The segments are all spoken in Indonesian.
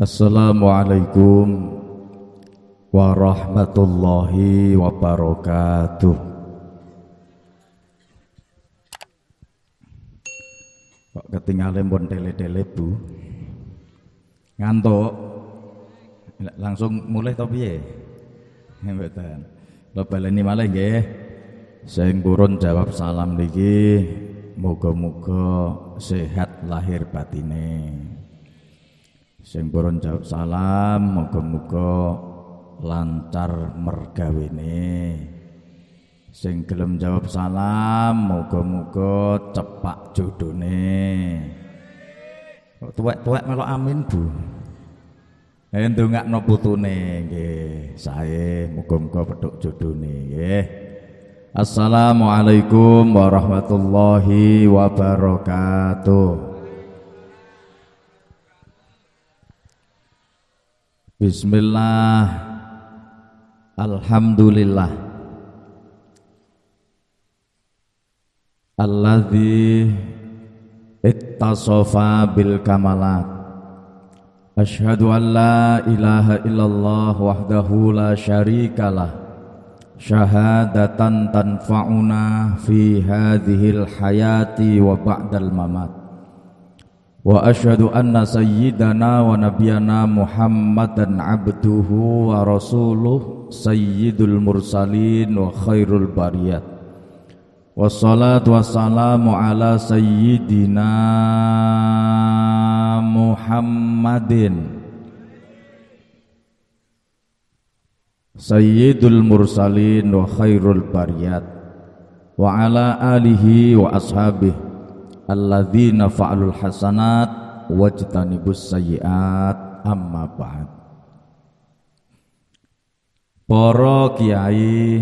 Assalamualaikum warahmatullahi wabarakatuh. Kok ketinggalan pun tele-tele bu ngantuk langsung mulai to piye? Mboten. Lo baleni malih nggih. Sing purun jawab salam niki muga-muga sehat lahir batine. Sing purun jawab salam muga-muga lancar mergawene. Sing gelem jawab salam muga-muga cepak jodone. Kok tuwek-tuwek melok amin Bu. Ndongakno putune nggih, sae muga-muga petuk jodone nggih. Assalamualaikum warahmatullahi wabarakatuh. Bismillah, alhamdulillah, alladzi ittasofa bil kamalat. Asyhadu an la ilaha illallah wahdahu la syarikalah, syahadatan tanfa'una fi hadhil hayati wa ba'dal mamat. Wa asyhadu anna sayyidana wa nabiyana Muhammadan abduhu wa rasuluh sayyidul mursalin wa khairul bariyat. Wassalatu wassalamu ala sayyidina Muhammadin sayyidul mursalin wa khairul bariyat wa ala alihi wa ashabihi alladzina fa'alul hasanat wajtanibus sayyiat, amma ba'd. Para kiai,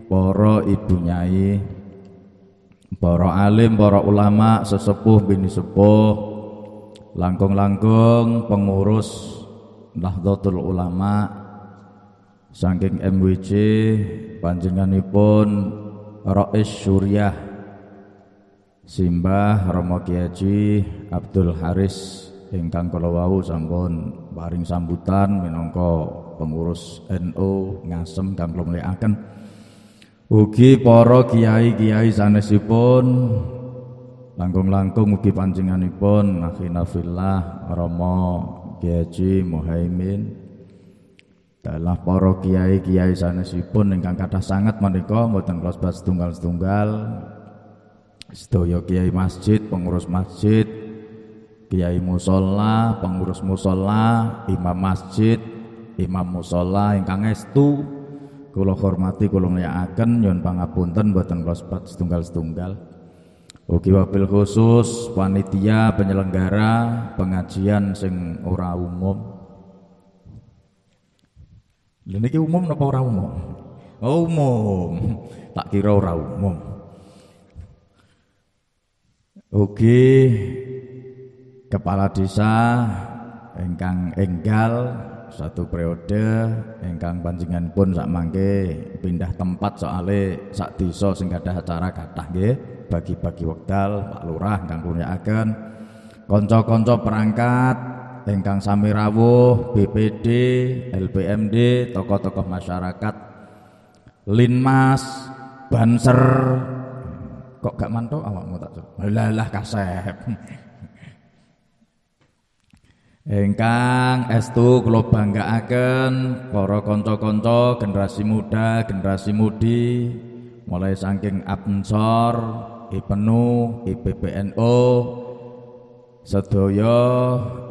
para ibu nyai, para alim, para ulama, sesepuh bini sepuh, langkung-langkung pengurus Nahdlatul Ulama saking MWC panjenenganipun Rais Syuriah Simbah Romo Kyai Haji Abdul Haris ingkang kala wau sampun paring sambutan minangka pengurus NU Ngasem kang kula mulyakaken. Ugi para kiai-kiai sanesipun, langkung-langkung ugi panjenenganipun akhina fillah Romo Kyai Haji Muhaimin. Dalah para kiai-kiai sanesipun ingkang kathah sanget menika mboten kula sebut setunggal-setunggal. Sedaya kiai masjid, pengurus masjid, kiai musala, pengurus musala, imam masjid, imam musala ingkang estu kula hormati, kula mulyakaken, nyuwun pangapunten mboten kula sebut setunggal-setunggal. Ugi wabil khusus panitia penyelenggara pengajian sing ora umum. Lha niki umum napa ora umum? Oh, umum. Tak kira ora umum. Ugi kepala desa ingkang enggal satu periode ingkang panjenenganipun sak mangke pindah tempat soale sak desa sing gadah acara kathah nggih, bagi-bagi wekdal Pak Lurah ingkang kula nyakaken, kanca-kanca perangkat ingkang sami rawuh, BPD, LPMD, tokoh-tokoh masyarakat, Linmas, Banser. Kok gak mantuk awakmu tak cuk. Lah kasep. Ingkang estu kula banggaaken para kanca-kanca generasi muda, generasi mudi, mulai saking Ansor, IPNU, IPPNU, sedaya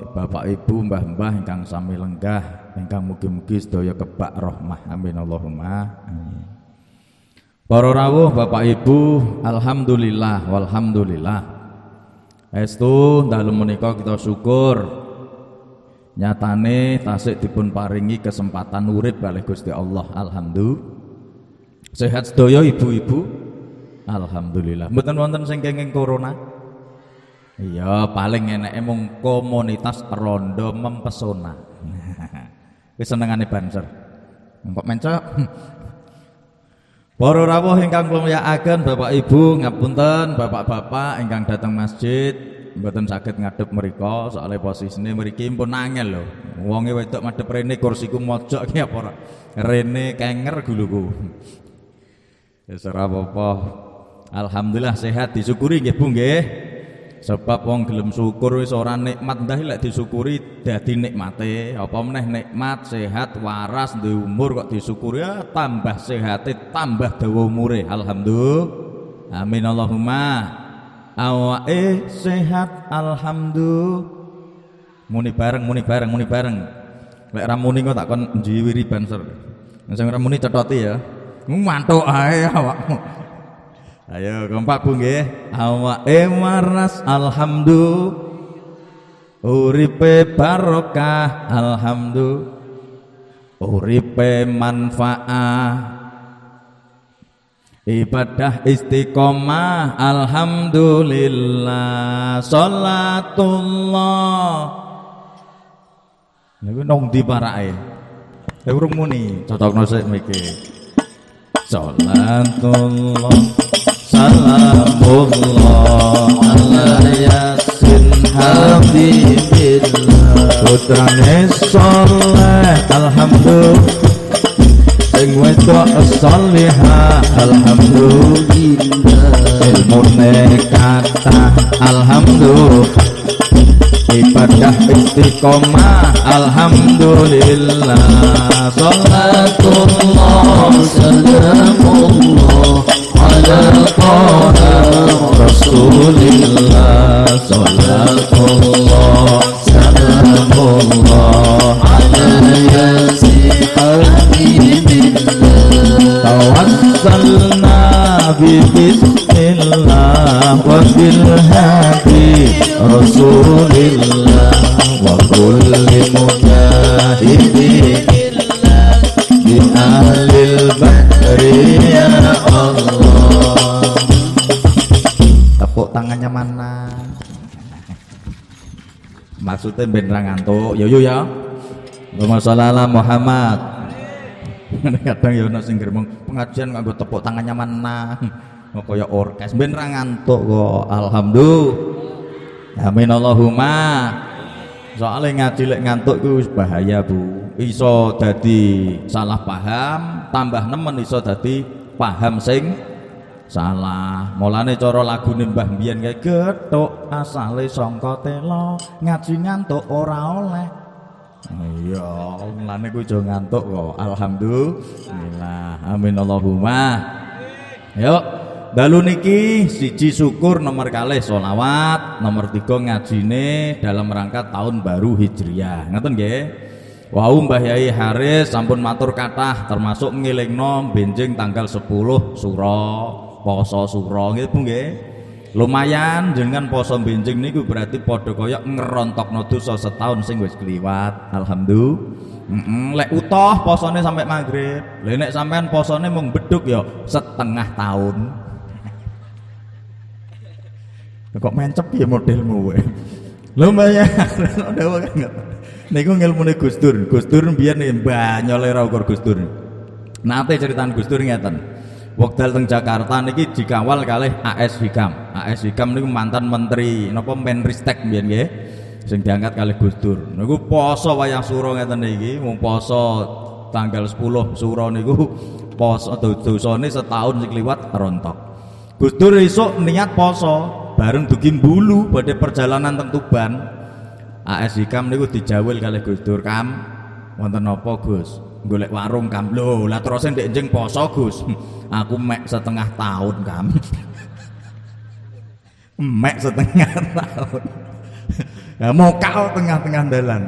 Bapak Ibu, mbah-mbah ingkang sami lenggah, ingkang mugi-mugi sedaya kebak rahmah. Amin Allahumma amin. Para rawuh Bapak Ibu, alhamdulillah walhamdulillah. Estu dalem menika kita syukur nyatane tasik dipun paringi kesempatan urip kalih Gusti Allah. Alhamdulillah. Sehat sedaya ibu-ibu? Alhamdulillah. Mboten wonten sing kenging corona? Iya, paling eneke mung komunitas rondo mempesona. Wis senengane Banser. Kok mencok? Para rawuh ingkang kula mulyakaken, Bapak Ibu ngapunten, bapak-bapak ingkang datang masjid, mboten saged ngadep mriko soalé posisine mriki pun angel lho. Wonge wedok madhep rene kursiku mojok ki apa ora. Rene kenger guluku. Ya ora apa-apa. Alhamdulillah sehat disyukuri nggih Bu nggih. Sebab wong gelem syukur wis ora nikmat ndah lek disyukuri dadi nikmate. Apa meneh nikmat, sehat, waras, duwe umur kok disyukuri ya tambah sehate, tambah dawa umure. Alhamdulillah. Amin Allahumma. Awake sehat alhamdulillah. Muni bareng. Lek ra muni kok tak kon njiwiri banser. Sing ora muni cethoti ya. Mantuk ae awakmu. Ayo kompak Bu nggih. Awake waras alhamdulillah. Uripe barokah alhamdulillah. Uripe manfaat. Ibadah istiqomah alhamdulillah. Salatullah. Niku nang ndi parake? Urung muni, cocokno sik mikir. Salatullah salamullah ala yasin habibillah putrane soleh alhamdulillah sing wedok salihah alhamdulillah ilmune kathah alhamdulillah ibadah istiqomah alhamdulillah salatullah salamullah ala rasulillah salatullah salamullah ala yasin habibillah tawassalna bi bismillah wa bil hadi rasulillah wa kulli mujahidin bi ahlil bahri ya Allah. Tepuk tangannya mana? Maksudnya ben ra ngantuk. Yo ya. Allahumma sholli ala Muhammad. Kadang ya ono sing gremeng pengajian nganggo tepuk tangannya mana. Kaya orkes ben ra ngantuk kok. Alhamdulillah. Amin Allahumma. Soalnya ngaji lek ngantuk ku wis bahaya Bu. Iso dadi salah paham, tambah nemen iso dadi paham sing salah. Mulane cara lagune Mbah Mbiyen kae gethuk asale sangka tela, ngaji ngantuk ora oleh. Iya, mulane ku aja ngantuk kok. Alhamdulillah. Amin Allahumma. Yuk, dalu niki siji syukur, nomor kalih sholawat, nomor 3 ngajine dalam rangka tahun baru Hijriah. Ngoten nggih. Wau Mbah Yai Haris sampun matur kathah termasuk ngilingno benjing tanggal 10 Suro, poso Suro nggih Bu nggih. Lumayan jenengan poso benjing niku berarti padha kaya ngerontokno dosa setahun sing wis kliwat. Alhamdulillah. Lek utoh posone sampai maghrib. Lek nek sampean posone mung beduk ya setengah tahun. Kok mencep ya modelmu kowe. Lho Mbah ya. Niku ngilmune Gus Dur. Gus Dur mbiyen mbah nyole ra ukur Gus Dur. Nate ceritaan Gus Dur ngeten. Wekdal teng Jakarta niki dikawal kalih AS Hikam. AS Hikam niku mantan menteri napa Menristek mbiyen nggih. Sing diangkat kalih Gus Dur. Niku poso wayah suro ngeten iki, mung poso tanggal 10 Suro niku poso dosane setahun sing kliwat rontok. Gus Dur esuk niat poso bareng dugi Bulu badhe perjalanan teng Tuban. AS Hikam niku dijawil kalih Gus Dur, "Kam, wonten napa Gus? Golek warung Kam." Lho, lah terus ndek njeng poso Gus. Aku mek setengah tahun Kam. Mek setengah tahun. Ya mokal tengah-tengah dalan.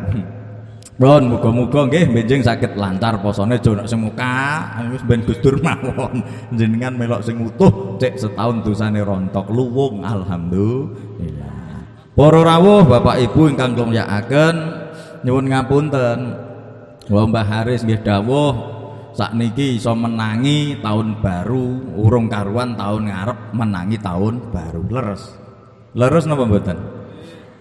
Pun muga-muga nggih benjing saged lancar posone aja nek sing muka, wis ben Gus Dur mawon. Jenengan melok sing utuh cek setahun dosane rontok luwung alhamdulillah. Para rawuh Bapak Ibu ingkang kula mulyakaken, nyuwun ngapunten. Mbah Haris nggih dawuh sakniki iso menangi tahun baru, urung karuan tahun ngarep menangi tahun baru. Leres. Leres napa mboten?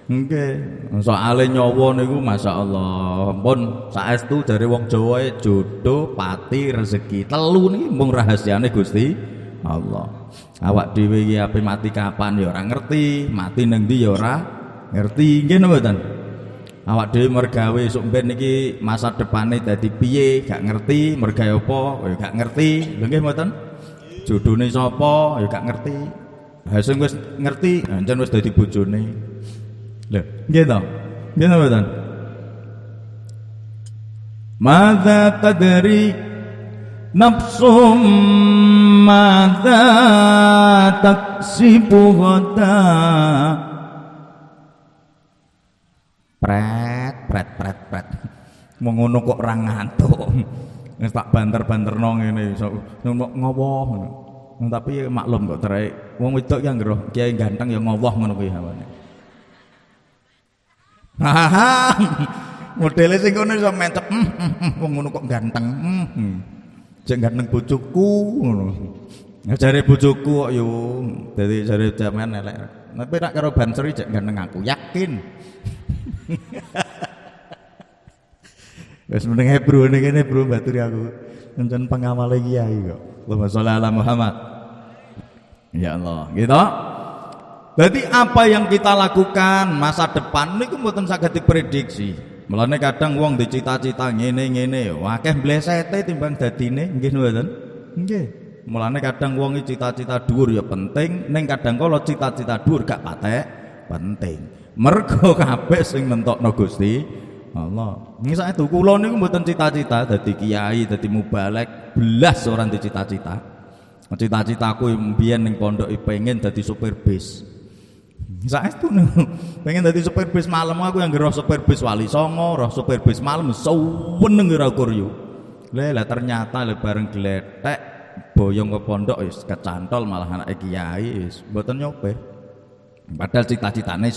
Nggih. Soale nyawa niku masyaallah. Pun saestu jare wong Jawa jodoh, pati, rezeki. Telu niki mung rahasiane Gusti Allah. Awak dhewe iki ape mati kapan ya ora ngerti, mati ning ndi ya ora ngerti. Nggih napa mboten? Awak dhewe mergawe esuk ben iki masa depane dadi piye gak ngerti, mergawe apa ya gak ngerti. Lho nggih mboten? Jodhone sapa ya gak ngerti. Ha sing wis ngerti ancen wis dadi bojone. Lho, nggih to? Nggih napa mboten? Madza tadri nafsum madza taksibu ghada. Pret. Mau ngono kok ora ngantuk. Wis tak banter-banterno ngene iso ngowoh ngono. Tapi maklum kok cerai wong wedok ki anggere kiai ganteng ya ngowoh ngono kuwi hawane. Modele sing ngono iso mencep, wong ngono kok ganteng. Jek ganteng bojoku ngono. Jare bojoku kok yo dadi jare jaman elek. Tapi nek karo Banseri jek ganteng aku, yakin. Wis meneng bro ning kene bro baturi aku. Encen pengawale kiai kok. Allahumma sholli ala Muhammad. Ya Allah, gitu. Berarti apa yang kita lakukan masa depan niku mboten saged diprediksi. Mulane kadang wong dicita-cita ngene-ngene akeh blesete timbang dadine, nggih mboten? Nggih. Mulane kadang wong cita-cita dhuwur ya penting, ning kadang kala cita-cita dhuwur gak patek penting. Mergo kabeh sing nentokno Gusti Allah. Ngisake tuh kula niku mboten cita-cita dadi kiai, dadi mubalek, belas orang dicita-cita. Cita-citaku mbiyen ning pondok pengen dadi supir bis. Saestu pengen dadi supir bis malam aku yang roh supir bis Wali Songo, roh supir bis malam suweneng ora kuryu. Lah ternyata bareng gletek boyong ke pondok wis kecantol malah anake kiai wis mboten nyopir. Padahal cita-citane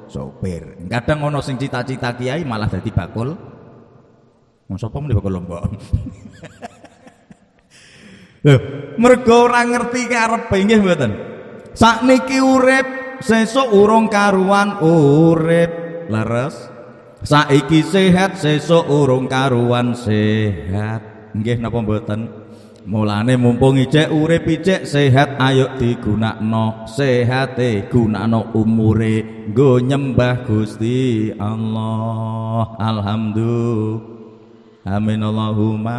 sopir. Kadang ono sing cita-cita kiai malah dadi bakul. Wong sapa muni bakul lombok. Lho, mergo ora ngerti karepe nggih mboten. Sakniki urip, sesuk urung karuan urip. Leres. Saiki sehat, sesuk urung karuan sehat. Nggih napa mboten? Mulane mumpung ijek urip ijek sehat ayo digunakno sehate gunakno umure nggo nyembah Gusti Allah. Alhamdulillah. Amin Allahumma.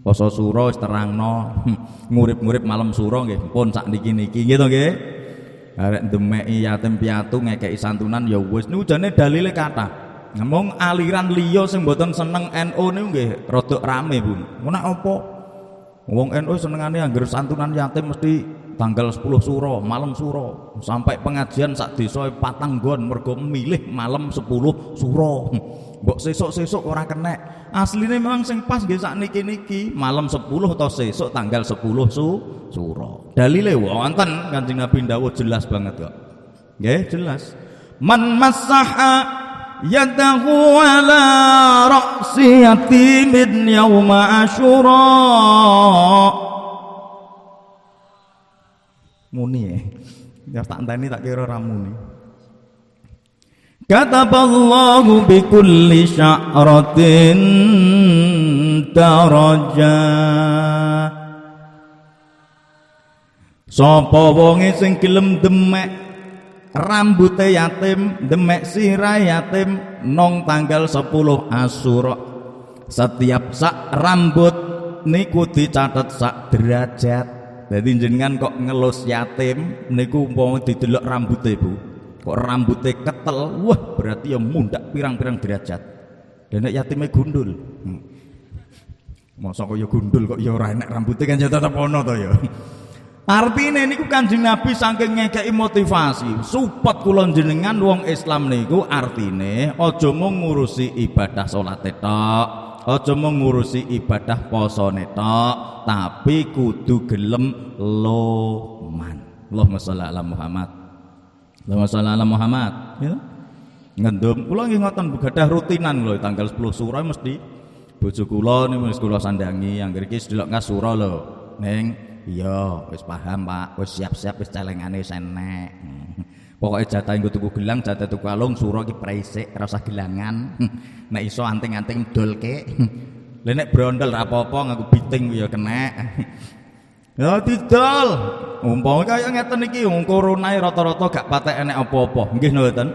Poso sura wis terangno. Ngurip-ngurip malam sura nggih pun sakniki-niki nggih to nggih. Arek ndemeki yatim piatu ngekeki santunan ya wis niku jane dalile kathah. Ngomong aliran liya sing mboten seneng NU niku nggih rada rame, Bu. Menak apa? Wong NU senengane anggere santunan yatim mesti tanggal 10 suro, malam suro. Sampai pengajian sak desa patang nggon mergo milih malam 10 suro. Mbok sesuk-sesuk ora kenek. Asline memang sing pas nggih sakniki-niki malam 10 atau sesuk tanggal 10 suro. Dalile wonten Kanjeng Nabi dawuh jelas banget kok. Nggih, jelas. Man masaha yadahu ala ra'si yatimin yawma asyura. Muni ya tak enteni tak kira ra muni. Kataballahu bi kulli sya'ratin daraja. Sapa wonge sing gelem demek rambute yatim, demek sirah yatim nong tanggal 10 Asyura. Setiap sak rambut niku dicatet sak derajat. Jadi jenengan kok ngelus yatim niku umpama didelok rambute, Bu. Kok rambute ketel, wah berarti ya mundak pirang-pirang derajat. Dan nek yatime gundul. Masa kok ya gundul kok ya ora enek rambute kan ya tetep ono to ya. Artine niku Kanjeng Nabi saking ngekeki motivasi support kula jenengan wong Islam niku artine aja mung ngurusi ibadah salate tok, aja mung ngurusi ibadah posone tok, tapi kudu gelem loman. Allahumma sholli ala Muhammad. Allahumma sholli ala Muhammad. Ya. Ngendum kula nggih ngoten gadah rutinan lho tanggal 10 sura mesti bojo kula niku wis kula sandangi anggere iki sedelok ngas sura lho. Ning iya, wis paham Pak, wis siap-siap wis celengane wis enek. Pokoke jatah nggo tuku gelang, jatah tuku kalung, sura ki presik, ora usah gelangan. Nek iso anting-anting dolke. Lah nek brondol ra apa-apa nganggo biting ya kenek. Ya didol. Umpama kaya ngeten iki wong corona rata-rata gak patek enek apa-apa. Nggih mboten.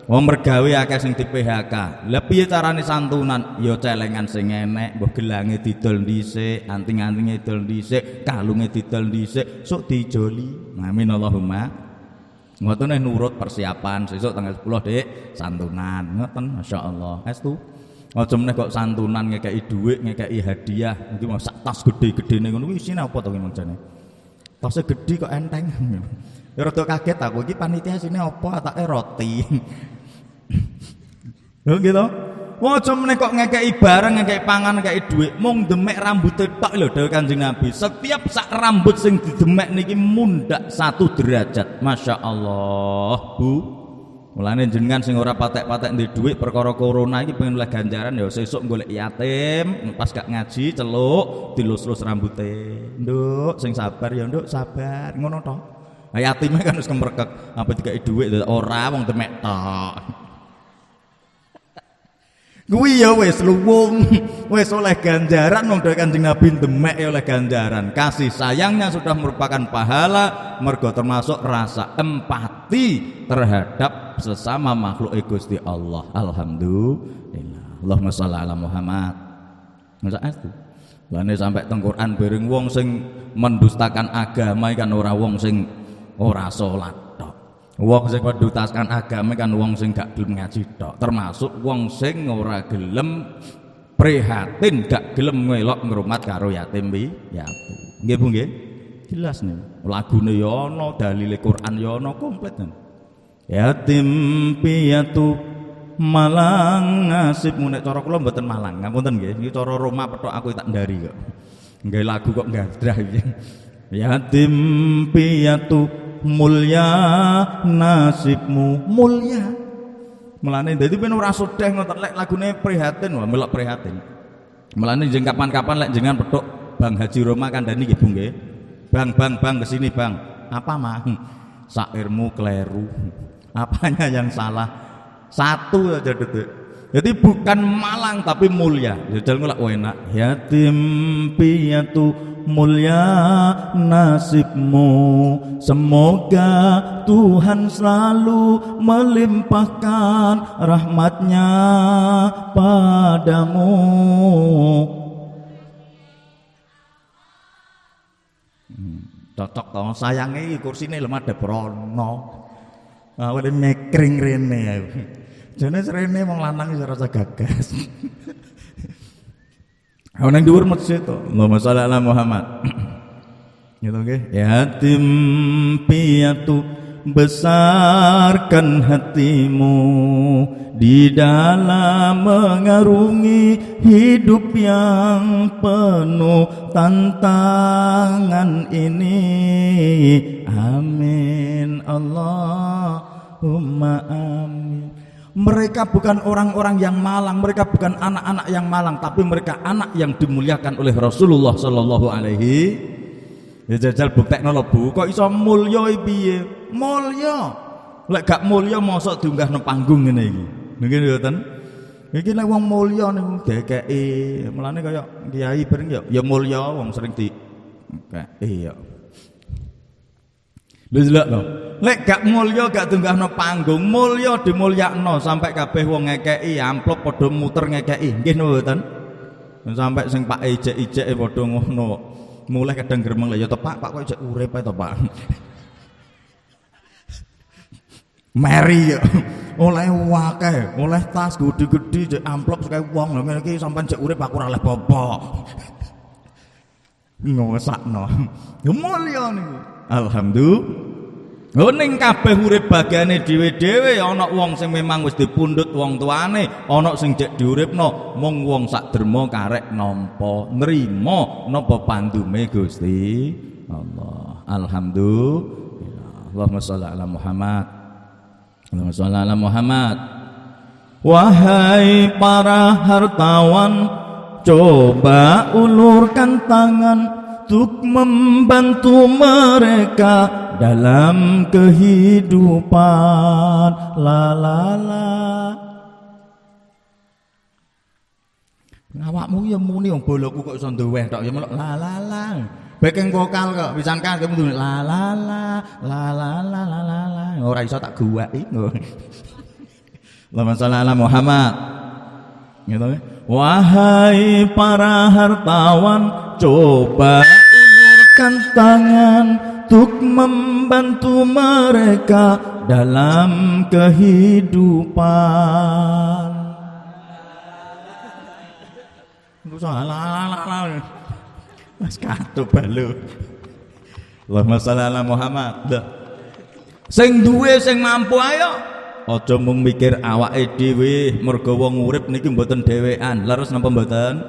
Wong mergawe akeh sing di PHK. Lah piye carane santunan? Ya celengan sing enek, mbah gelange didol dhisik, anting-antinge didol dhisik, kalunge didol dhisik, sok dijoli. Amin Allahumma. Ngoten nurut persiapan sesuk tanggal 10 Dik, santunan. Ngoten masyaallah. Estu. Aja meneh kok santunan ngekeki dhuwit, ngekeki hadiah. Iki mau sak tas gede-gedene ngono kuwi isine apa to ki mangjane? Tasnya gede kok enteng. Ya rada kaget aku iki panitia sini apa atake roti. Lho gitu. Wong aja meneh kok ngekeki barang, ngekeki pangan, ngekeki dhuwit, mung demek rambute tok lho dawuh Kanjeng Nabi. Setiap sak rambut sing didemek niki mundak 1 derajat. Masyaallah, Bu. Mulane jenengan sing ora patek-patek ndek dhuwit perkara corona iki pengen oleh ganjaran ya sesuk golek yatim, pas gak ngaji celuk dilus-lus rambute. Nduk, sing sabar ya nduk, sabar. Ngono to. Lah yatime kan wis kemrekek, apa dikeki dhuwit ora wong demek tok. Kuwi ya wis luwung, wis oleh ganjaran wong dhewe Kanjeng Nabi demek ya oleh ganjaran. Kasih sayangnya sudah merupakan pahala mergo termasuk rasa empati terhadap sesama makhluk Gusti Allah. Alhamdulillah. Allahumma shalli ala Muhammad. Masa itu. Lane sampai teng Quran bareng wong sing mendustakan agama kan ora wong sing ora salat tok. Wong sing mendustakan agama kan wong sing gak gelem ngaji tok. Termasuk wong sing ora gelem prihatin, gak gelem ngelok ngrumat karo yatim piatu. Nggih Bu nggih? Jelas nih. Lagune ya ana, dalile Quran ya ana komplit kan. Yatim piatu malang nasibmu nek cara kula mboten malang ngapunten nggih iki cara Roma petok aku tak ndari kok nggih lagu kok gadrah iki yatim piatu mulya nasibmu mulya mulane dadi ben ora sodeh ngoten lek lagune prihatin wae melok prihatin mulane jeng kapan-kapan lek jenengan petok Bang Haji Roma kandhani nggih Bu nggih bang kesini bang apa mah sairmu kleru. Apanya yang salah? Satu aja detik. Jadi bukan malang tapi mulia. Jajal ngelak enak. Yatim piatu mulia nasibmu. Semoga Tuhan selalu melimpahkan rahmatnya padamu. Cocok toh sayangnya kursine lemah ada prono. Awake mekring rene ya. Jane rene wong lanang iso rasa gagas. Ana nang dhuwur masjid to. Allahumma shalli ala Muhammad. Gitu nggih. Yatim piatu besarkan hatimu di dalam mengarungi hidup yang penuh tantangan ini. Amin Allahumma amin. Mereka bukan orang-orang yang malang, mereka bukan anak-anak yang malang, tapi mereka anak yang dimuliakan oleh Rasulullah sallallahu alaihi. Ya jajal buktekno lho Bu, kok iso mulya piye? Mulya. Lek gak mulya mosok diunggah nang panggung ngene iki. Nggih mboten? Iki lek wong mulya niku dekeki, mulane kaya kiai bareng ya mulya wong sering dikeki ya. Lho lho. Lek gak mulya gak diunggah nang panggung, mulya dimulyakno sampai kabeh wong ngekeki amplop padha muter ngekeki. Nggih mboten? Sampai sing Pak ijek-ijeke padha ngono. Mulai kadang gremeng lah ya to Pak kok ijek urip ae to Pak. Meri ya. Oleh wakeh, oleh tas gede-gede jek amplop sekali wong lho ngene iki sampean jek urip aku ora oleh apa-apa. Ngosakno. Ya mulya niku. Alhamdulillah. Lho ning kabeh urip bagiane dhewe-dhewe ana wong sing memang wis dipundhut wong tuane, ana sing jek diuripno mung wong sak derma karek nampa nrimo napa pandume Gusti Allah. Alhamdulillah. Allahumma shalli ala Muhammad. Allahumma shalli ala Muhammad. Wahai para hartawan, coba ulurkan tangan untuk membantu mereka dalam kehidupan. La la la. Awakmu ya muni wong boloku kok iso ndoweh tok ya melok la la la. backing vokal kok pisan kan kamu la la la la la la la la ora iso tak guwaki Allahumma shalli ala Muhammad gitu. Wahai para hartawan, coba ulurkan tangan untuk membantu mereka dalam kehidupan. Mas katu balu. Allahumma shalli ala Muhammad. Sing duwe sing mampu ayo. Aja mung mikir awake dhewe, mergo wong urip niki mboten dhewean. Leres napa mboten?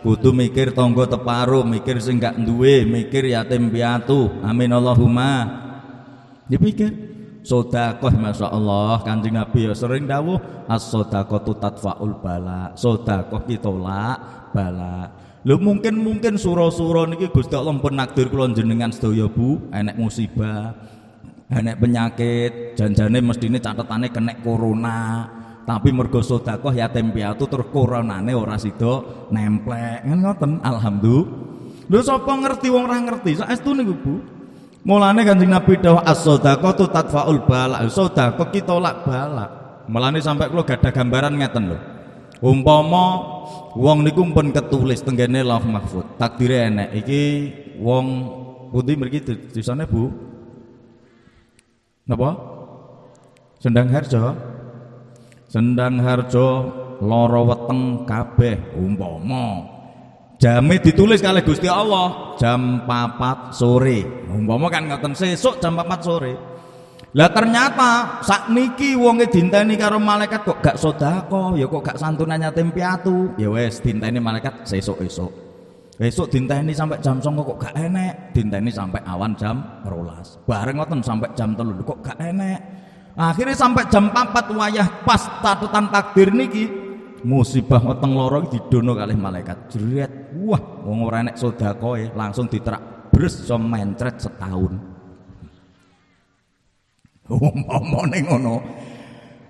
Kudu mikir tangga teparo, mikir sing gak duwe, mikir yatim piatu. Amin Allahumma. Dipikir sedekah masyaallah Kanjeng Nabi ya sering dawuh as-shadaqatu tadfaul bala. Sedekah ki tolak bala. Lho mungkin sura-sura niki Gusti Allah pun nakdir kula jenengan sedaya Bu, enek musibah, enek penyakit, janjane mestine catetane kena corona. Tapi mergo sedekah yatim piatu terus coronane ora sida nemplek. Ngoten alhamdulillah. Lho sapa ngerti wong ora ngerti saestu niku Bu. Mulane Kanjeng Nabi dawuh as-shadaqatu tadfaul bala. Sedekah ki tolak bala. Mulane sampai kula gadah gambaran ngeten lho. Umpama wong niku pun ketulis tenggene Lauh Mahfuz, takdire enek iki wong pundi mriki tulisane Bu? Napa? Sendang Harjo. Sendang Harjo lara weteng kabeh umpama. Jame ditulis kalih Gusti Allah jam 4 sore. Umpama kan ngoten sesuk jam 4 sore. Lah ternyata sakniki wonge dinteni karo malaikat kok gak sedekah, ya kok gak santunan yatim piatu. Ya wis dinteni malaikat sesuk-esuk. Besok dinteni sampai jam 09.00 kok gak enek, dinteni sampai awan jam 12. Bareng ngoten sampai jam 3 kok gak enek. Akhirnya sampai jam 4 wayah pas tatutan takdir niki musibah weteng loro didono kalih malaikat. Jret. Wah, wong ora enek sedekah langsung diterak bres iso mencret setahun. Umpamane ngono.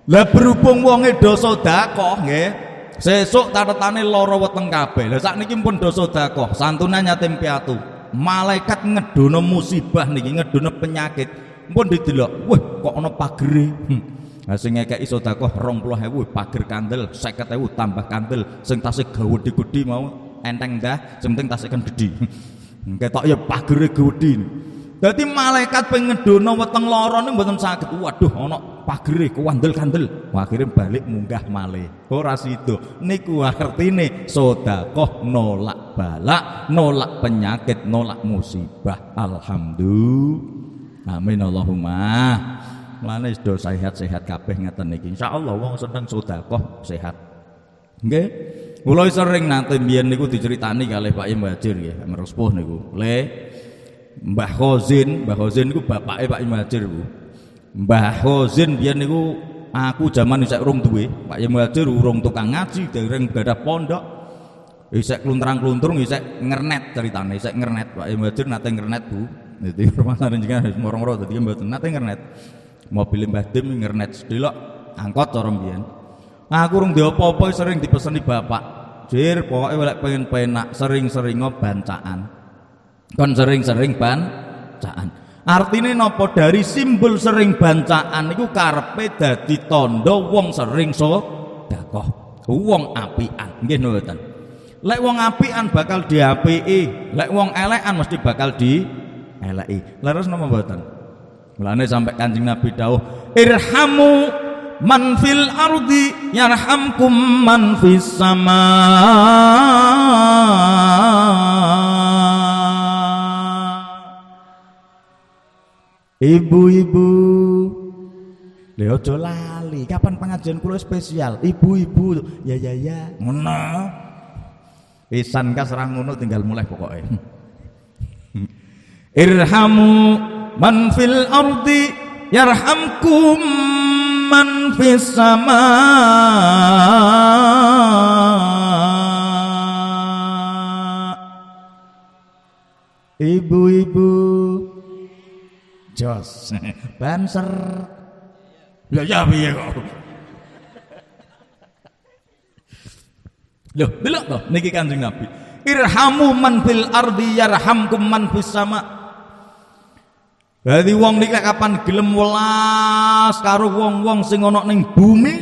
Lah berhubung wonge do sedekah nggih, sesuk tatetane lara weteng kabeh. Lah sakniki pun do sedekah, santunan yatim piatu. Malaikat ngedono musibah niki, ngedono penyakit. Pun didelok, wah kok ana pagere. Lah sing ngekeki sedekah 20.000 pager kandel, 50.000 tambah kandel, sing tasih gawedhi-gedhi mau enteng dah, sing penting tasih kan gedhi. Ketok ya pagere gedhi. Dadi malaikat pengen ngedono weteng lara niku mboten saged. Waduh ana pagere kandel-kandel. Akhire balik munggah malih. Ora sida. Niku artine sedekah nolak bala, nolak penyakit, nolak musibah. Alhamdulillah. Amin Allahumma. Mulane sedo sehat-sehat kabeh ngeten niki. Insyaallah wong seneng sedekah sehat. Nggih. Kula sering nate mbiyen niku diceritani kalih Pak Yai Muhajir nggih, merusepuh niku. Mbah Khozin niku bapake Pak Yai Muhajir Bu. Mbah Khozin biyen niku aku jaman isih urung duwe, Pak Yai Muhajir urung tukang ngaji, dereng gadah pondok. Isih kluntrang-kluntrung, isih ngernet ceritane, isih ngernet. Pak Yai Muhajir nate ngernet Bu. Dadi permasalahan jenengan moro-moro dadi mboten nate ngernet. Mobil Mbah Dim ngernet sedelok angkot cara mbiyen. Aku urung ndek apa-apa sering dipeseni bapak. Jir pokoke lek pengen penak sering-seringo bancaan. Kon sering-sering bancaan. Artine napa dari simbol sering bancaan niku karepe dadi tandha wong sering sedekah. Wong apian nggih mboten. Lek wong apian bakal diapiki, lek wong elekan mesti bakal dieleki. Leres napa mboten? Mulane sampai Kanjeng Nabi dawuh, "Irhamu man fil ardi yarhamkum man fis sama." Ibu-ibu, lha aja lali, kapan pengajian kula spesial? Ibu-ibu, ya ngono. Pisan kas ra ngono tinggal mulai pokoke. Irhamu man fil ardi yarhamkum man fis sama. Ibu-ibu jos banser. Lho ya piye kok. Lho delok to niki Kanjeng Nabi. Irhamu man fil ardi yarhamkum man fis sama. Dadi wong niki kapan gelem welas karo wong-wong sing ana ning bumi,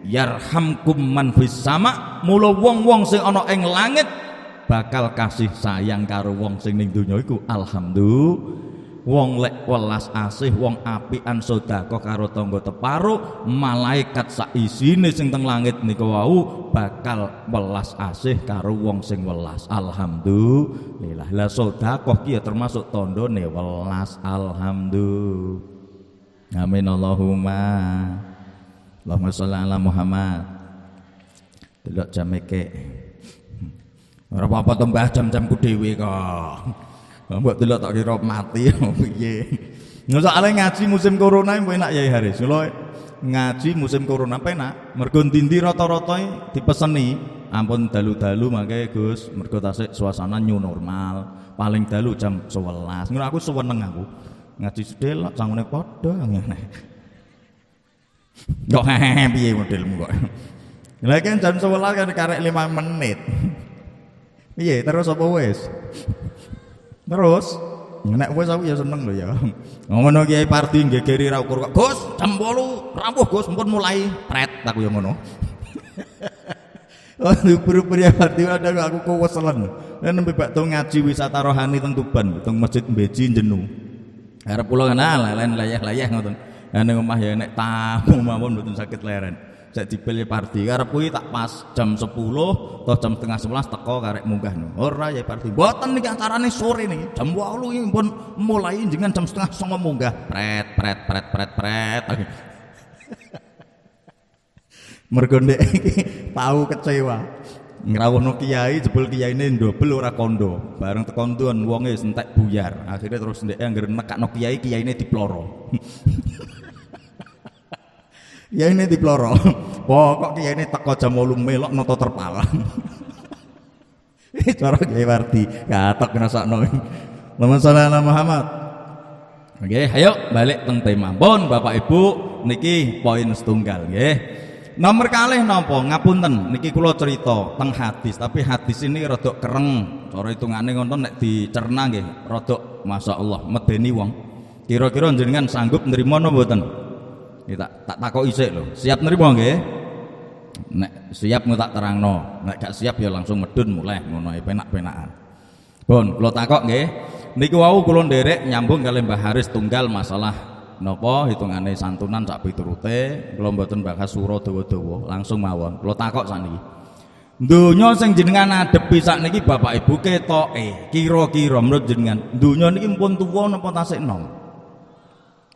yarhamkum man fis sama, mula wong-wong sing ana ing langit bakal kasih sayang karo wong sing ning donya iku. Alhamdulillah. Wong lek welas asih, wong apian sedekah karo tangga teparo, malaikat sak isine sing teng langit nika wau bakal welas asih karo wong sing welas. Alhamdulillah. Lah sedekah ki ya termasuk tandane welas. Alhamdulillah. Amin Allahumma. Allahumma sholli ala Muhammad. Delok jam iki. Ora apa-apa to Mbah, jam-jamku dhewe kok. Mbok delok tak kira mati piye. Soale ngaji musim corona enak ya Haris. Lho ngaji musim corona penak. Mergo ndi rata-rata dipeseni ampun dalu-dalu mangke Gus, mergo tasik suasana new normal. Paling dalu jam 11. Ngono aku seneng aku. Ngaji sedelok sangune padha ngene. Kok piye modelmu kok. Lah kan jam 11 kan karek 5 menit. Piye terus apa wis? Terus nek wis aku ya seneng lho ya. Ngono Kiai Pardi nggegeri ra ukur kok. Gus, jam 8 rawuh Gus, mumpun mulai pret aku ya ngono. Oh, buru-buru ya Pardi ada aku keweselen. Nembe bakto ngaji wisata rohani teng Tuban, teng Masjid Beji Jenu. Arep kula kan lelen layah-layah ngoten. Ha ning omah ya nek tamu mawon mboten saged leren. Sak dipilih Pardi karep kuwi tak pas jam 10 atau jam setengah 11 teko karek munggah no. Ora ya Pardi. Mboten niki acarane sore niki. Jam 8 iki pun mulai jenengan jam setengah 9 munggah. Pret. Mergo ndek iki tau kecewa. Ngrawuhno kiai jebul kiyaine ndobel ora kondo. Bareng teko ndon wonge wis entek buyar. Akhirnya terus ndek anggere nekakno kiyaine diploro. Ya ini diploro. Pokok kiai ini teko jam 8 melok noto terpal. Cara Kiai Wardi katok ngrasakno. Allahumma sholli ala Muhammad. Oke, ayo balik teng tema. Pun Bapak Ibu niki poin setunggal nggih. Nomor kalih napa? Ngapunten niki kula cerita teng hadis, tapi hadis ini rada kereng. Cara hitungane ngoten nek dicerna nggih rada masyaallah medeni wong. Kira-kira jenengan sanggup nrimo napa mboten? Tak takoki sik lho. Siap nerima nggih? Nek siap tak terangno. Nek gak siap ya langsung medun mulai ngono ae penak-penakan. Pun kula takok nggih. Niku wau kula nderek nyambung kali Mbah Haris tunggal masalah napa hitungane santunan sak piturute. Kula mboten bahas sura dawa-dawa, langsung mawon. Kula takok sakniki. Donya sing jenengan adepi sakniki Bapak Ibu ketoke kira-kira menurut jenengan donya niki pun tuwa napa tasik enom?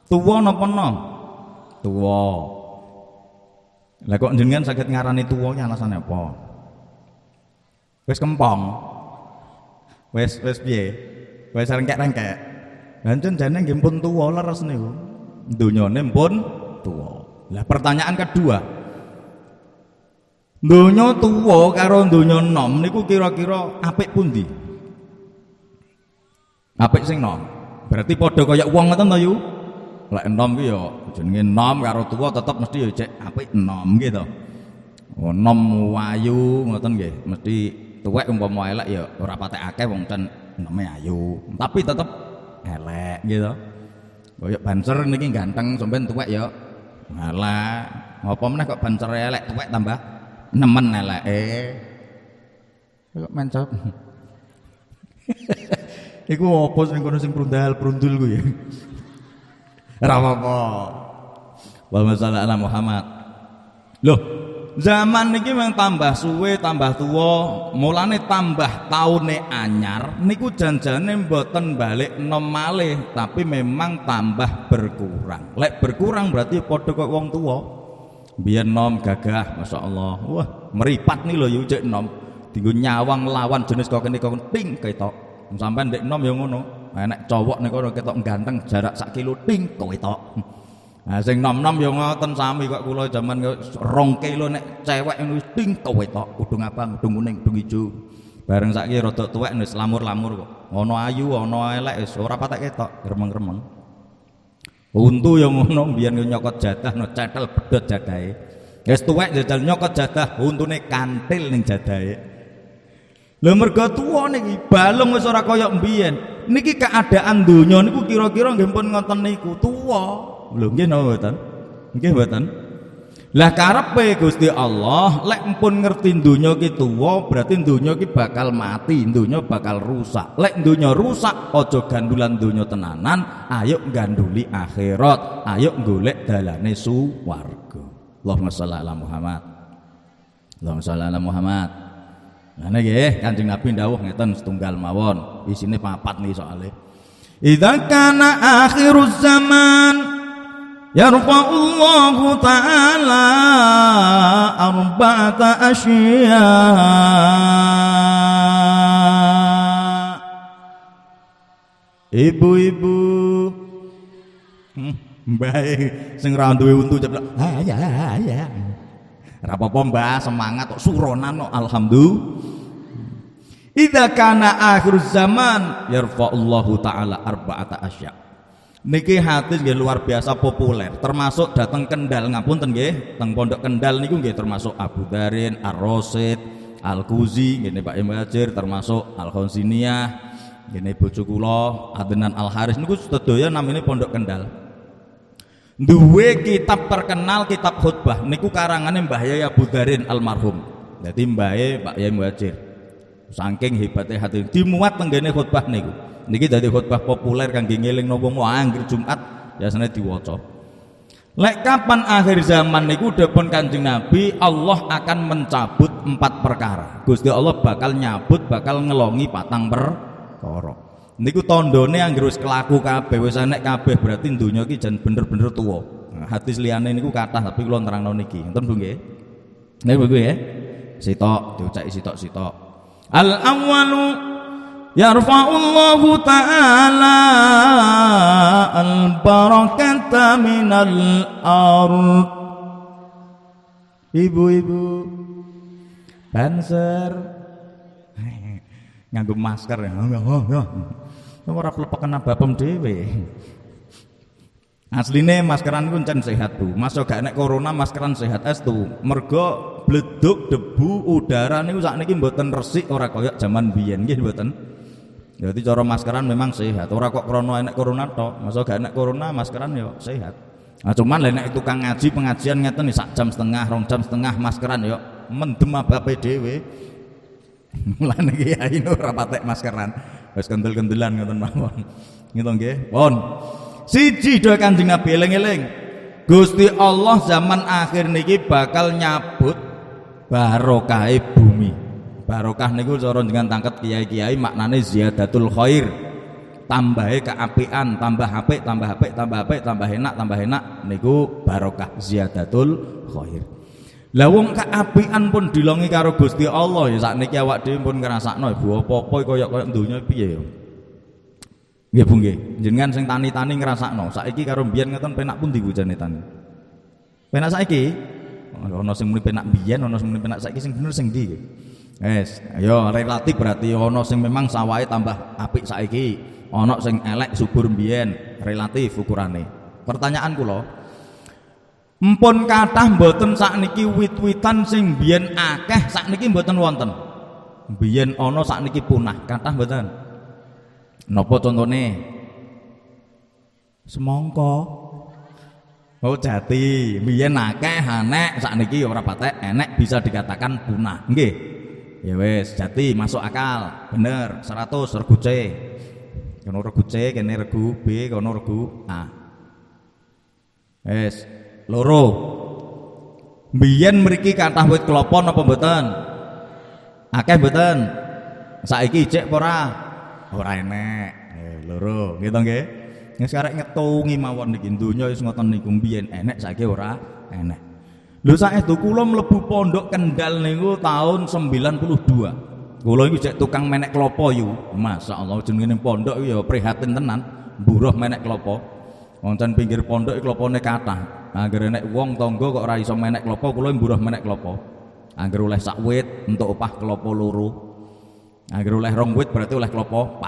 Tuwa napa enom? Tuwa. Lah kok jenengan saged ngarani tuwa ki alasane apa? Wis kempong. Wis piye? Wis rengkek-rengkek. Lancen jane nggih pun tuwa leres niku. Donyane pun tuwa. Lah pertanyaan kedua. Donya tuwa karo donya enom niku kira-kira apik pundi? Apik sing enom. Berarti padha kaya wong ngoten to yu? Lek enom ki ya jenenge enom karo tuwa tetep mesti ya cek apik enom nggih to. Oh, enom ayu ngoten nggih, mesti tuwek umpama elek ya ora patek akeh wong ten enome ayu, tapi tetep elek nggih to. Kaya banser niki ganteng sampean tuwek ya elek. Apa meneh kok banser elek tuwek tambah nemen eleke. Kok mencot. Iku opo sing kono sing brundal-brundul kuwi. Ora apa-apa. Allahumma sholli ala Muhammad. Loh, zaman niki memang tambah suwe, tambah tuwa, mulane tambah taune anyar, niku janjane mboten balik enom malih, tapi memang tambah berkurang. Lek berkurang berarti padha kok wong tuwa. Biyen enom gagah, masyaallah. Wah, meripat nih lho yo cek enom. Dienggo nyawang lawan jenis kok kene kok ting ketok. Sampeyan ndek enom ya ngono. Nek cowok niku ketok ganteng jarak sak kilo ting kowe tok. Nah sing nom-nom ya ngoten sami kok kula jaman 2 kilo nek cewek wis ting kowe tok, kudung abang, kudung kuning, kudung ijo. Bareng saiki rada tuwek wis lamur-lamur kok. Ana ayu, ana elek wis ora patek ketok, gremeng-gremeng. Untu ya ngono mbiyen nyokot jadah no cetel bedhot jadahe. Wis tuwek jajal nyokot jadah, untune kantil ning jadahe. Lha mergo tuwa niki balung wis ora kaya mbiyen. Niki keadaan donya niku kira-kira nggih pun ngoten niku tuwa. Lho nggih napa mboten? Nggih mboten. Lah karepe Gusti Allah lek mpun ngerti donya ki tuwa berarti donya ki bakal mati, donya bakal rusak. Lek donya rusak aja gandulan donya tenanan, ayo ganduli akhirat, ayo golek dalane suwarga. Allahumma shalli ala Muhammad. Allahumma shalli ala Muhammad. Nah nggih Kanjeng Nabi dawuh ngeten setunggal mawon, isine 4 nih soalé. Idza kana akhiruz zaman yarfa'ullahu ta'ala arba'ata asya. Ibu-ibu bae sing ra duwe untu ceplok ya ra apa-apa Mbah, semangat kok suronan kok alhamdulillah. Idza kana akhiruz zaman yarfa'ullahu ta'ala arba'ata asya. Niki hadis nggih luar biasa populer, termasuk datang Kendal ngapunten nggih, teng Pondok Kendal niku nggih termasuk Abu Darin, Ar-Rasyid, Al-Kuzi, nggih Pak Imajir, termasuk Al-Khonsiniyah, nggih bojo kula Adnan Al-Haris niku sedaya namine Pondok Kendal. Duwe kitab terkenal, kitab khutbah niku karangane Mbah Yai Abu Darin almarhum. Dadi mbahe Pak Yai Muhajir. Saking hebate hati dimuat tenggene khutbah niku. Niki dadi khutbah populer kangge ngelingno wong anggere Jumat biasane diwaca. Lek kapan akhir zaman niku dipun Kanjeng Nabi, Allah akan mencabut 4 perkara. Gusti Allah bakal nyabut, bakal ngelongi 4 perkara. Niku tandane anggere wis kelaku kabeh, wis enek kabeh berarti donya iki jan bener-bener tuwa. Nah, hadis liyane niku kathah tapi kula nerangno niki. Ngoten Bu nggih. Nggih Bu nggih. Sitok diucaki sitok-sitok. Al-awwalu yarfa'ullahu ta'ala al-barakata minal ard. Ibu-ibu banser nganggo masker ya. Ora plepeken bapem dhewe. Asline maskeran ku encen sehat Bu. Masuk gak nek corona maskeran sehat estu. Mergo bleduk debu udara niku sakniki mboten resik ora kaya jaman biyen nggih mboten. Jadi cara maskeran memang sehat. Ora kok krana enek corona tok. Masa gak enek corona maskeran ya sehat. Nah cuman nek tukang ngaji pengajian ngeten nih 1 jam setengah, 2 jam setengah maskeran ya mendem abape dhewe. Mulane kiai ora patek maskeran. Wis kendel-kendelan ngoten mawon. Ngoten nggih. Pun. Siji dhewe Kanjeng Nabi eling-eling. Gusti Allah zaman akhir niki bakal nyabut barokahe bumi. Barokah niku cara dengan tangket kiai-kiai maknane ziyadatul khair. Tambahe keapian, tambah apik, tambah apik, tambah apik, tambah enak niku barokah ziyadatul khair. Lah wong keapian pun dilongi karo Gusti Allah ya sakniki awak dhewe pun ngrasakno Bu apa-apa kaya donya piye ya. Nggih Bu nggih. Jenengan sing tani-tani ngrasakno saiki karo mbiyen ngeten penak pundi bujane tani. Penak saiki? Ana sing muni penak mbiyen, ana sing muni penak saiki sing bener sing ndi? Wes, ayo relatif berarti ana sing memang sawahe tambah apik saiki, ana sing elek subur mbiyen, relatif ukurane. Pertanyaan kula, mpun kathah mboten sakniki wit-witan sing mbiyen akeh sakniki mboten wonten. Mbiyen ana sakniki punah, kathah mboten. Napa contone? Semangka. Oh jati, mbiyen akeh anek sakniki ora patek enek bisa dikatakan punah. Nggih. Ya wis, jati masuk akal. Bener, 100 regu C. Kono regu C, kene regu B, kono regu A. Wis, loro. Mbiyen mriki kathah wit klapa napa mboten? Akeh mboten? Saiki cek apa ora? Ora enek. Loro, gitu nggih. Wis arek ngetungi mawon niki donya wis ngoten niku mbiyen enek saiki ora enek. Lho saestu kula mlebu Pondok Kendal niku tahun 92. Kula iki cek tukang menek klapa yu. Masyaallah jenenge pondok ya prihatin tenan, mburuh menek klapa. Wonten pinggir pondok iki klapane kathah. Anggere nek wong tangga kok ora iso menek klapa, kula mburuh menek klapa. Anggere oleh sak wit entuk opah klapa loro. Anggere oleh 2 wit berarti oleh klapa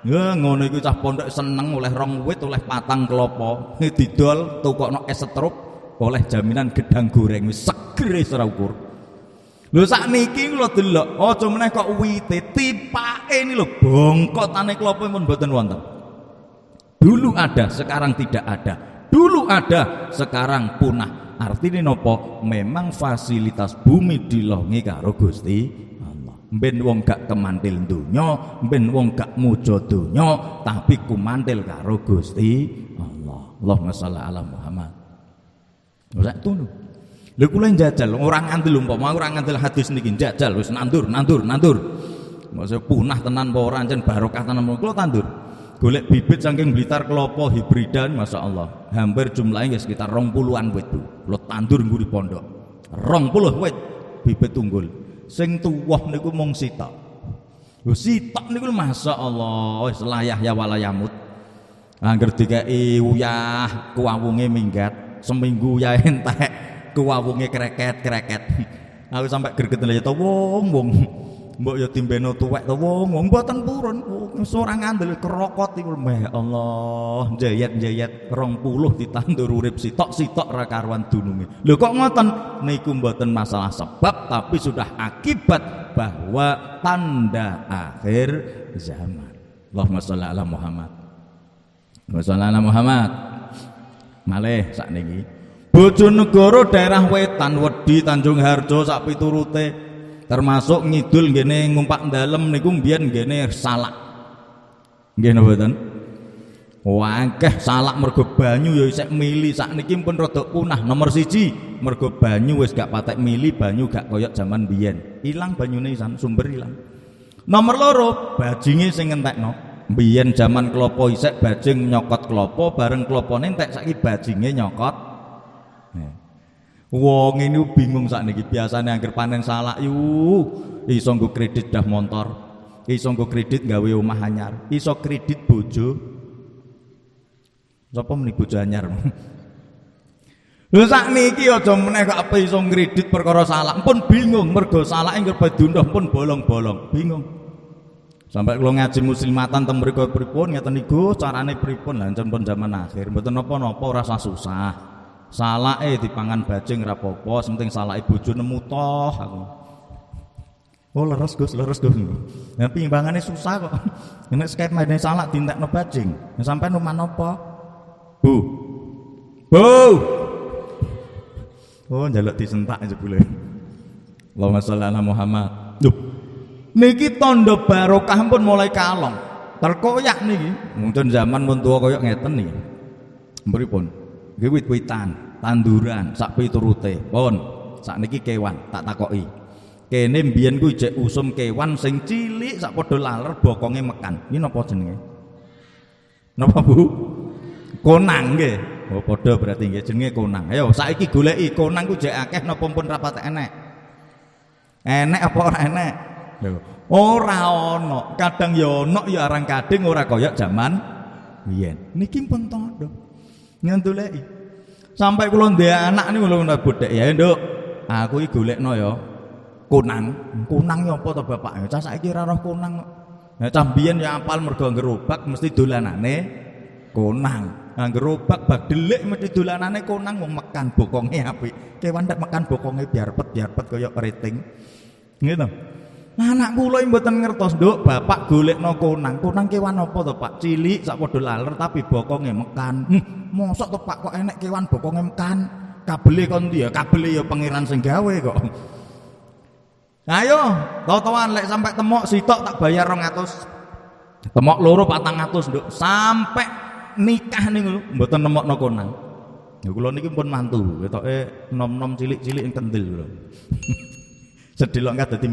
4. Ya ngono iku cah pondok seneng oleh 2 wit oleh 4 klapa. Didol tukokno es setrup oleh jaminan gedang goreng wis seger ora ukur. Lho sakniki kula delok aja meneh kok wite tipake ini lho bongkotane klapa pun mboten wonten. Dulu ada, sekarang tidak ada. Dulu ada, sekarang punah. Artinya nopo? Memang fasilitas bumi dilongi karo Gusti Allah. Ben wong gak kemantil dunya, ben wong gak muja dunya, tapi kumantil karo Gusti Allah. Allahumma shalli ala Muhammad. Ora tunu. Lha kula njajal orang ngandel umpama orang ngandel hadis niki njajal wis nandur. Maksud punah tenan apa ora ancen barokah tenan kula tandur. Golek bibit saking Blitar kelapa hibridan masyaallah. Hampir jumlahnya sekitar 20-an wit, Bu. Kula tandur ngguri pondok. 20 wit bibit tunggul. Sing tuwuh niku mung sitok. Lho sitok niku masyaallah wis layah ya walayamut. Angger dikeki uyah kuwawunge minggat, seminggu ya entek kuwawunge kreket. Aku sampai greget lha to wong. Mbok ya timbeno tuwek to wong mboten purun. Ora ngandel kerokot iku ya Allah. Jayat 20 ditandur urip sitok ra karuan dununge. Lho kok ngoten? Niku mboten masalah sebab tapi sudah akibat bahwa tanda akhir zaman. Allahumma shalli ala Muhammad. Allahumma shalli ala Muhammad. Malih sakniki Bojonegoro daerah wetan Wedi Tanjung Harjo sak piturute termasuk ngidul ngene ngumpak dalem niku mbiyen ngene salak. Nggih napa mboten? Akeh salak mergo banyu ya isih mili sakniki pun rada punah. Nomor 1 mergo banyu wis gak patek mili, banyu gak koyok zaman biyen. Ilang banyune isan sumber ilang. Nomor 2 bajinge sing ngentekno. Biyen zaman klopo isih bajing nyokot klopo bareng klopone entek saiki bajinge nyokot. Wong ini bingung sakniki biasane angger panen salak iso nggo kredit dah motor, iso nggo kredit gawe omah anyar, iso kredit bojo. Sapa meni bojo anyar? Lho sakniki aja meneh kok apa iso ngredit perkara salak. Pun bingung mergo salake angger pedunduh pun bolong-bolong, bingung. Sampai kula ngaji muslimatan teng mriku pripun ngeten niku carane pripun lah ancen pun zaman akhir mboten napa-napa ora susah. Salake dipangan bajing ra apa-apa, penting salake bojo nemu toh aku. Oh leres Gus. Nah timbangane susah kok. Nek sekait maine salak dientekno bajing. Nek sampean rumah napa? Bu. Oh njaluk disentak jebule. Allahumma shalli ala Muhammad. Duh. Niki tanda barokah pun mulai kalong. Terkoyak niki. Mungkin zaman pun tua koyok ngeten niki. Pripun? Nggih wit-witan, tanduran, sak piturute. Pun, sakniki kewan tak takoki. Kene mbiyen ku jek usum kewan sing cilik sak padha laler bokonge mekan. Iki napa jenenge? Napa Bu? Konang nggih. Oh padha berarti nggih jenenge konang. Ayo saiki goleki konang ku jek akeh napa pun ra patek enek. Enek apa ora enek? Lho, ora ana. Kadang ya ana ya arang kading ora kaya jaman biyen. Niki pun tandha. Ngandoleki sampai kula ndek anak niku lho bodhek ya nduk aku iki golekno ya konang ya apa to bapak cah saiki ora roh konang nah cah biyen ya apal mergo gerobak mesti dolanane konang gerobak bak delik mesti dolanane konang wong mekan bokonge apik kewan nek mekan bokonge biar pet kaya keriting ngono. Anak kula mboten ngertos, Nduk, bapak golekno konang kewan apa to, Pak? Cilik sak padha laler tapi bokonge mekan. Mosok to, Pak, kok enek kewan bokonge mekan? Kabele kon ndi ya? Kabele ya pangeran sing gawe kok. Ayo, tau-tauan lek sampai temok sitok tak bayar 200. Temok loro 400, Nduk. Sampai nikah niku mboten nemokno konang. Ya kula niki pun mantu, ketoke nom-nom cilik-cilik ing kendil kula. Sedilok kadadi